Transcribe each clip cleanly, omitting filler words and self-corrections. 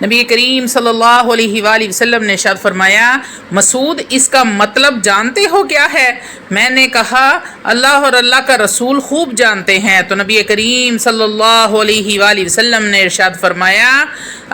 نبی کریم صلی اللہ علیہ وآلہ وسلم نے ارشاد فرمایا، مسعود اس کا مطلب جانتے ہو کیا ہے؟ میں نے کہا اللہ اور اللہ کا رسول خوب جانتے ہیں۔ تو نبی کریم صلی اللہ علیہ وآلہ وسلم نے ارشاد فرمایا،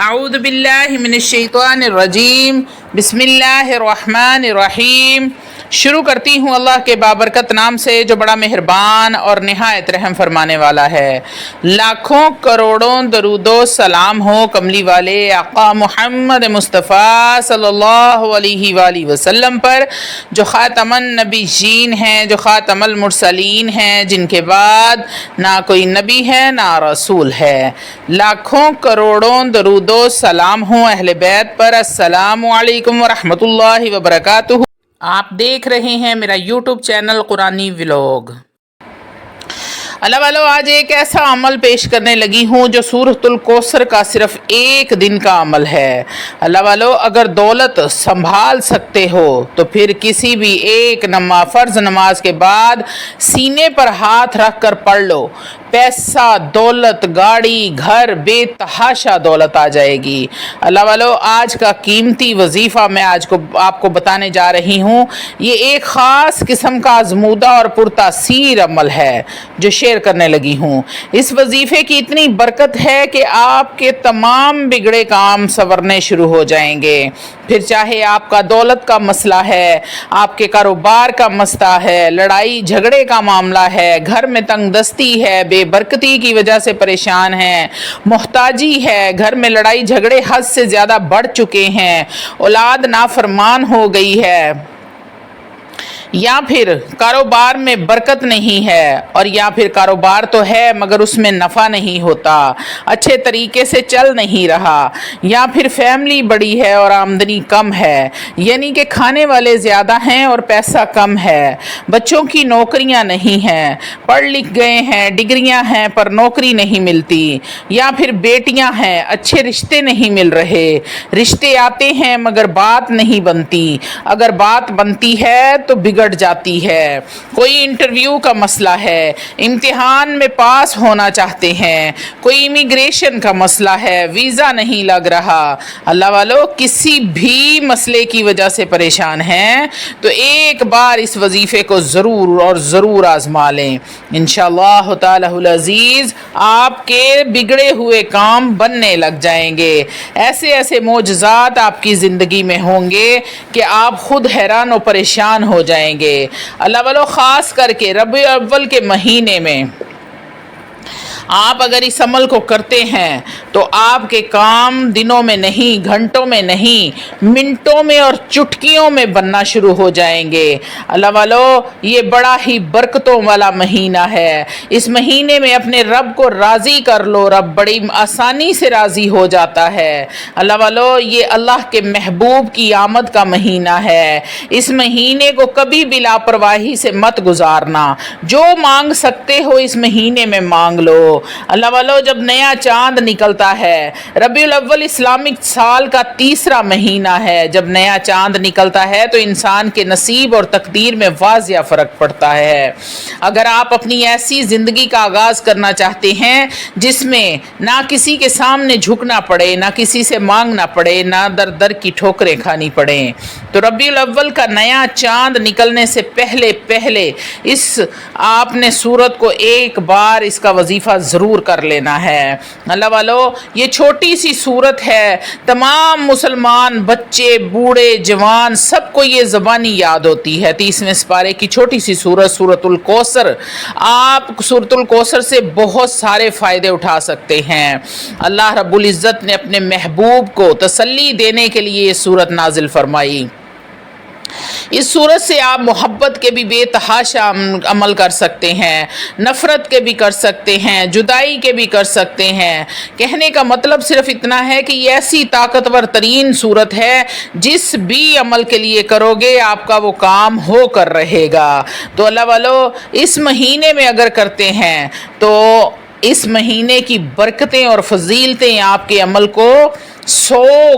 اعوذ باللہ من الشیطان الرجیم، بسم اللہ الرحمن الرحیم۔ شروع کرتی ہوں اللہ کے بابرکت نام سے جو بڑا مہربان اور نہایت رحم فرمانے والا ہے۔ لاکھوں کروڑوں درود و سلام ہو کملی والے آقا محمد مصطفیٰ صلی اللہ علیہ وآلہ وسلم پر، جو خاتم النبیین ہیں، جو خاتم المرسلین ہیں، جن کے بعد نہ کوئی نبی ہے نہ رسول ہے۔ لاکھوں کروڑوں درود و سلام ہوں اہل بیت پر۔ السلام علیکم ورحمۃ اللہ وبرکاتہ۔ آپ دیکھ رہے ہیں میرا یوٹیوب چینل قرآنی ولاگ۔ اللہ والو، آج ایک ایسا عمل پیش کرنے لگی ہوں جو سورۃ الکوثر کا صرف ایک دن کا عمل ہے۔ اللہ والو، اگر دولت سنبھال سکتے ہو تو پھر کسی بھی ایک فرض نماز کے بعد سینے پر ہاتھ رکھ کر پڑھ لو۔ پیسہ، دولت، گاڑی، گھر، بے تحاشا دولت آ جائے گی۔ اللہ والو، آج کا قیمتی وظیفہ میں آپ کو بتانے جا رہی ہوں۔ یہ ایک خاص قسم کا آزمودہ اور پرتاثیر عمل ہے جو شیئر کرنے لگی ہوں۔ اس وظیفے کی اتنی برکت ہے کہ آپ کے تمام بگڑے کام سنورنے شروع ہو جائیں گے۔ پھر چاہے آپ کا دولت کا مسئلہ ہے، آپ کے کاروبار کا مسئلہ ہے، لڑائی جھگڑے کا معاملہ ہے، گھر میں تنگ دستی ہے، بے برکتی کی وجہ سے پریشان ہیں، محتاجی ہے، گھر میں لڑائی جھگڑے حد سے زیادہ بڑھ چکے ہیں، اولاد نافرمان ہو گئی ہے، یا پھر کاروبار میں برکت نہیں ہے، اور یا پھر کاروبار تو ہے مگر اس میں نفع نہیں ہوتا، اچھے طریقے سے چل نہیں رہا، یا پھر فیملی بڑی ہے اور آمدنی کم ہے، یعنی کہ کھانے والے زیادہ ہیں اور پیسہ کم ہے، بچوں کی نوکریاں نہیں ہیں، پڑھ لکھ گئے ہیں، ڈگریاں ہیں پر نوکری نہیں ملتی، یا پھر بیٹیاں ہیں، اچھے رشتے نہیں مل رہے، رشتے آتے ہیں مگر بات نہیں بنتی، اگر بات بنتی ہے تو بگڑ جاتی ہے، کوئی انٹرویو کا مسئلہ ہے، امتحان میں پاس ہونا چاہتے ہیں، کوئی امیگریشن کا مسئلہ ہے، ویزا نہیں لگ رہا۔ اللہ والو، کسی بھی مسئلے کی وجہ سے پریشان ہیں تو ایک بار اس وظیفے کو ضرور اور ضرور آزما لیں۔ انشاءاللہ تعالی العزیز آپ کے بگڑے ہوئے کام بننے لگ جائیں گے۔ ایسے ایسے معجزات آپ کی زندگی میں ہوں گے کہ آپ خود حیران و پریشان ہو جائیں گے۔ اللہ والو، خاص کر کے ربیع الاول کے مہینے میں آپ اگر اس عمل کو کرتے ہیں تو آپ کے کام دنوں میں نہیں، گھنٹوں میں نہیں، منٹوں میں اور چٹکیوں میں بننا شروع ہو جائیں گے۔ اللہ والو، یہ بڑا ہی برکتوں والا مہینہ ہے۔ اس مہینے میں اپنے رب کو راضی کر لو، رب بڑی آسانی سے راضی ہو جاتا ہے۔ اللہ والو، یہ اللہ کے محبوب کی آمد کا مہینہ ہے۔ اس مہینے کو کبھی بھی لاپرواہی سے مت گزارنا۔ جو مانگ سکتے ہو اس مہینے میں مانگ لو۔ اللہ والو، جب نیا چاند نکلتا ہے، ربیع الاول اسلامک سال کا تیسرا مہینہ ہے، جب نیا چاند نکلتا ہے تو انسان کے نصیب اور تقدیر میں واضح فرق پڑتا ہے۔ اگر آپ اپنی ایسی زندگی کا آغاز کرنا چاہتے ہیں جس میں نہ کسی کے سامنے جھکنا پڑے، نہ کسی سے مانگنا پڑے، نہ در در کی ٹھوکریں کھانی پڑیں، تو ربیع الاول کا نیا چاند نکلنے سے پہلے آپ نے سورت کو ایک بار اس کا وظیفہ ضرور کر لینا ہے۔ اللہ والو، یہ چھوٹی سی سورت ہے، تمام مسلمان بچے، بوڑھے، جوان، سب کو یہ زبانی یاد ہوتی ہے۔ 30ویں سپارے کی چھوٹی سی سورت، سورۃ الکوثر۔ آپ سورۃ الکوثر سے بہت سارے فائدے اٹھا سکتے ہیں۔ اللہ رب العزت نے اپنے محبوب کو تسلی دینے کے لیے یہ سورت نازل فرمائی۔ اس صورت سے آپ محبت کے بھی بے تحاشا عمل کر سکتے ہیں، نفرت کے بھی کر سکتے ہیں، جدائی کے بھی کر سکتے ہیں۔ کہنے کا مطلب صرف اتنا ہے کہ یہ ایسی طاقتور ترین صورت ہے، جس بھی عمل کے لیے کرو گے آپ کا وہ کام ہو کر رہے گا۔ تو اللہ والو، اس مہینے میں اگر کرتے ہیں تو اس مہینے کی برکتیں اور فضیلتیں آپ کے عمل کو 100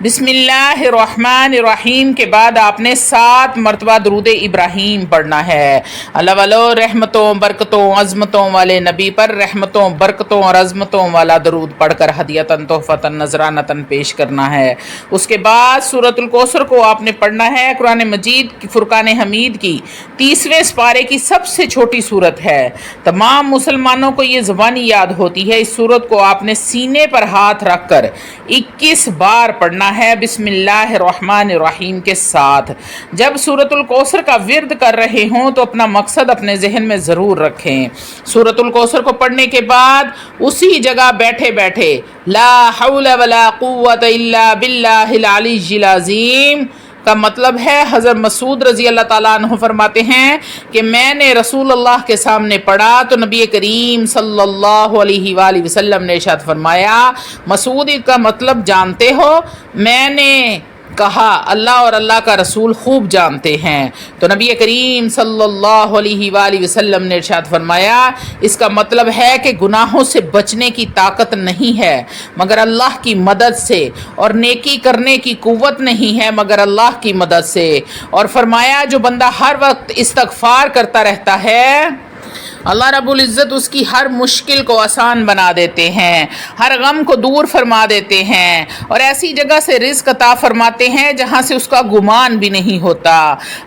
بسم اللہ الرحمن الرحیم کے بعد آپ نے 7 مرتبہ درود ابراہیم پڑھنا ہے۔ اللہ والو رحمتوں برکتوں عظمتوں والے نبی پر رحمتوں برکتوں اور عظمتوں والا درود پڑھ کر ہدیتاً تحفتاً نذرانتاً پیش کرنا ہے۔ اس کے بعد سورۃ الکوثر کو آپ نے پڑھنا ہے۔ قرآن مجید کی فرقان حمید کی 30ویں سپارے کی سب سے چھوٹی سورت ہے۔ تمام مسلمانوں کو یہ زبانی یاد ہوتی ہے۔ اس سورت کو آپ نے سینے پر ہاتھ رکھ کر 21 بار پڑھنا ہے بسم اللہ الرحمن الرحیم کے ساتھ۔ جب سورۃ الکوثر کا ورد کر رہے ہوں تو اپنا مقصد اپنے ذہن میں ضرور رکھیں۔ سورۃ الکوثر کو پڑھنے کے بعد اسی جگہ بیٹھے بیٹھے لا حول ولا قوت الا باللہ العلی العظیم کا مطلب ہے، حضرت مسعود رضی اللہ تعالیٰ عنہ فرماتے ہیں کہ میں نے رسول اللہ کے سامنے پڑھا تو نبی کریم صلی اللہ علیہ وآلہ وسلم نے ارشاد فرمایا، مسعود کا مطلب جانتے ہو؟ میں نے کہا اللہ اور اللہ کا رسول خوب جانتے ہیں۔ تو نبی کریم صلی اللہ علیہ وآلہ وسلم نے ارشاد فرمایا، اس کا مطلب ہے کہ گناہوں سے بچنے کی طاقت نہیں ہے مگر اللہ کی مدد سے، اور نیکی کرنے کی قوت نہیں ہے مگر اللہ کی مدد سے، اور فرمایا جو بندہ ہر وقت استغفار کرتا رہتا ہے اللہ رب العزت اس کی ہر مشکل کو آسان بنا دیتے ہیں، ہر غم کو دور فرما دیتے ہیں، اور ایسی جگہ سے رزق عطا فرماتے ہیں جہاں سے اس کا گمان بھی نہیں ہوتا۔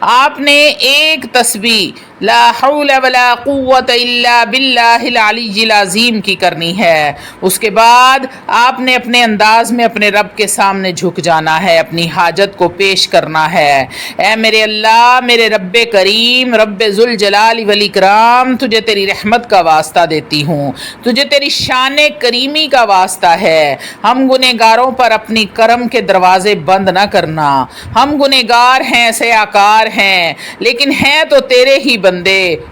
آپ نے ایک تسبیح لا حول ولا قوت الا باللہ العلی العظیم کی کرنی ہے۔ اس کے بعد آپ نے اپنے انداز میں اپنے رب کے سامنے جھک جانا ہے، اپنی حاجت کو پیش کرنا ہے۔ اے میرے اللہ، میرے رب کریم، رب ذوالجلال والاکرام، تجھے تیری رحمت کا واسطہ دیتی ہوں، تجھے تیری شان کریمی کا واسطہ ہے۔ ہم گنہگاروں پر اپنی کرم کے دروازے بند نہ کرنا۔ ہم گنہگار ہیں، سیاکار ہیں، لیکن ہیں تو تیرے ہی بندے۔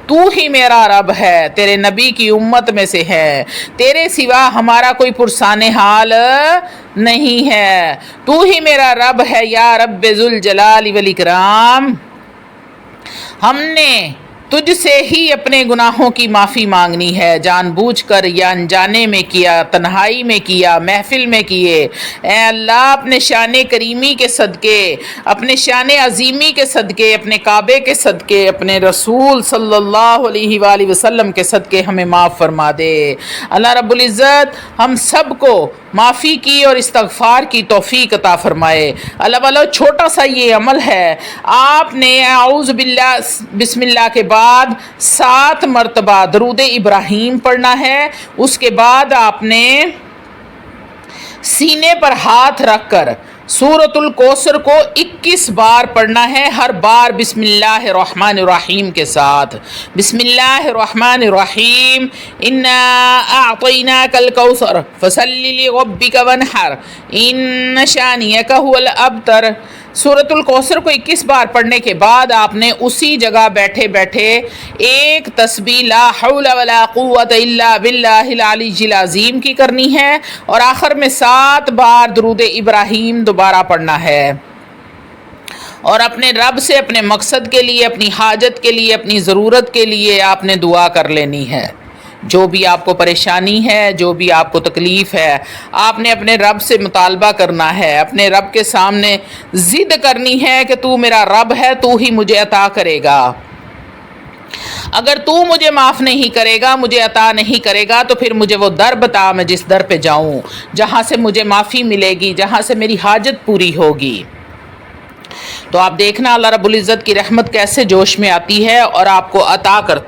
تو ہی میرا رب ہے، تیرے نبی کی امت میں سے ہے، تیرے سوا ہمارا کوئی پرسان حال نہیں ہے۔ تو ہی میرا رب ہے یا رب ذوالجلال والاکرام۔ ہم نے تجھ سے ہی اپنے گناہوں کی معافی مانگنی ہے، جان بوجھ کر یا انجانے میں کیا، تنہائی میں کیا، محفل میں کیے۔ اے اللہ، اپنے شان کریمی کے صدقے، اپنے شان عظیمی کے صدقے، اپنے کعبے کے صدقے، اپنے رسول صلی اللہ علیہ وآلہ وسلم کے صدقے ہمیں معاف فرما دے۔ اللہ رب العزت ہم سب کو معافی کی اور استغفار کی توفیق عطا فرمائے۔ اللہ والا چھوٹا سا یہ عمل ہے، آپ نے اعوذ باللہ بسم اللہ کے بعد 7 مرتبہ درود ابراہیم پڑھنا ہے۔ اس کے بعد آپ نے سینے پر ہاتھ رکھ کر سورۃ الکوثر کو 21 بار پڑھنا ہے، ہر بار بسم اللہ الرحمن الرحیم کے ساتھ۔ بسم اللہ الرحمن الرحیم، انا اعطیناک الکوثر فصل لربک وانحر ان شانئک هو الابتر۔ سورۃ الکوثر کو 21 بار پڑھنے کے بعد آپ نے اسی جگہ بیٹھے بیٹھے ایک تسبیح لا حول ولا قوت الا باللہ العلی العظیم کی کرنی ہے، اور آخر میں 7 بار درود ابراہیم دوبارہ پڑھنا ہے، اور اپنے رب سے اپنے مقصد کے لیے، اپنی حاجت کے لیے، اپنی ضرورت کے لیے آپ نے دعا کر لینی ہے۔ جو بھی آپ کو پریشانی ہے، جو بھی آپ کو تکلیف ہے، آپ نے اپنے رب سے مطالبہ کرنا ہے، اپنے رب کے سامنے ضد کرنی ہے کہ تو میرا رب ہے، تو ہی مجھے عطا کرے گا۔ اگر تو مجھے معاف نہیں کرے گا، مجھے عطا نہیں کرے گا، تو پھر مجھے وہ در بتا، میں جس در پہ جاؤں، جہاں سے مجھے معافی ملے گی، جہاں سے میری حاجت پوری ہوگی۔ تو آپ دیکھنا اللہ رب العزت کی رحمت کیسے جوش میں آتی ہے اور آپ کو عطا کرتی ہے۔